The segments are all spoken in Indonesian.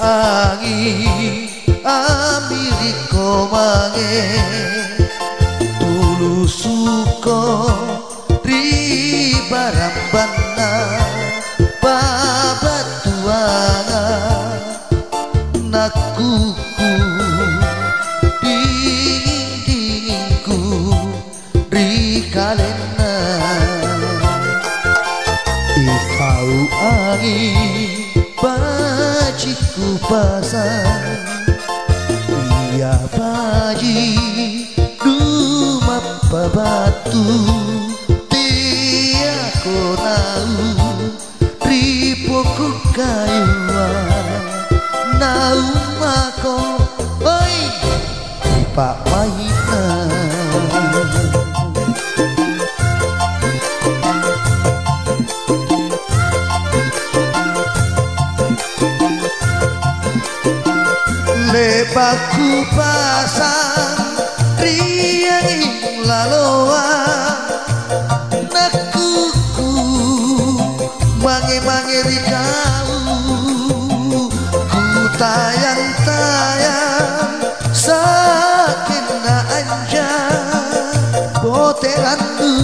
Angi Ameriko mange dulu suko ribarambana babatuanga nakuku dingin-dinginku rikalena ikau angin bajiku pasang iya baji rumah batu tiako nau ripoku kayua nau mako oi pak mahina lebaku pasang riang laloa nakuku mange-mange rikau ku tayang-tayang sakena anja boterandu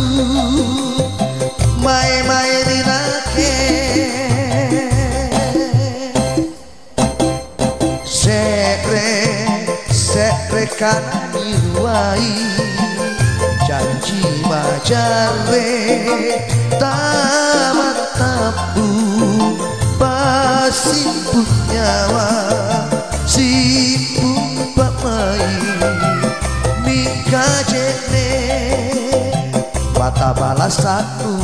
mae-mae rinake sekre kanani ruai janji majare tamat tabu pasimpun nyawa simpun pamai mika jene mata balas satu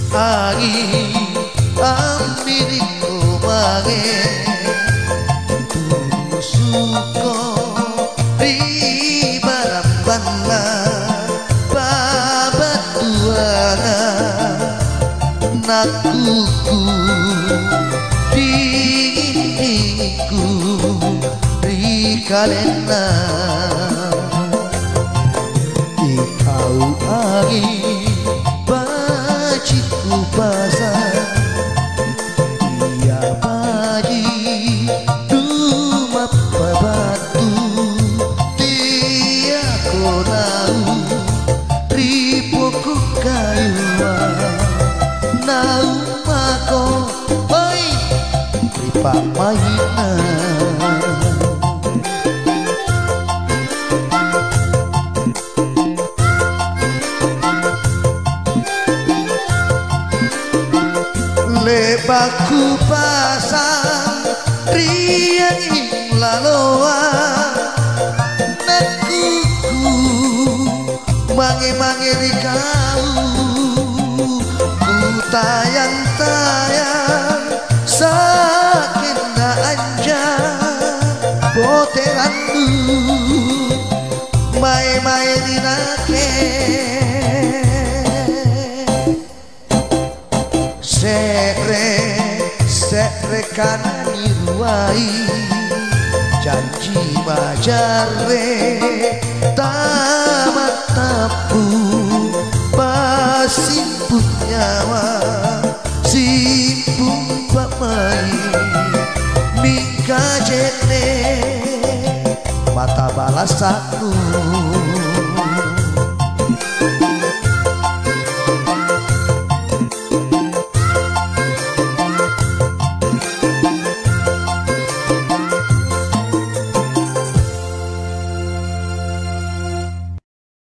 Angi Ameriko mange dulu suko ribarambana babatuana nakuku dinginku rikalena ikau angi bajiku pasang iya baji rumah batu tiako nau ripoku kayua nau mako oi ripak mahina lebaku pasang riang laloa nakuku mange-mange rikau ku tayang-tayang sakena anja boterandu mae-mae rinake sekre kanani ruai janji majare tamat tapu pasimpun nyawa simpun pamai mika jene mata balas satu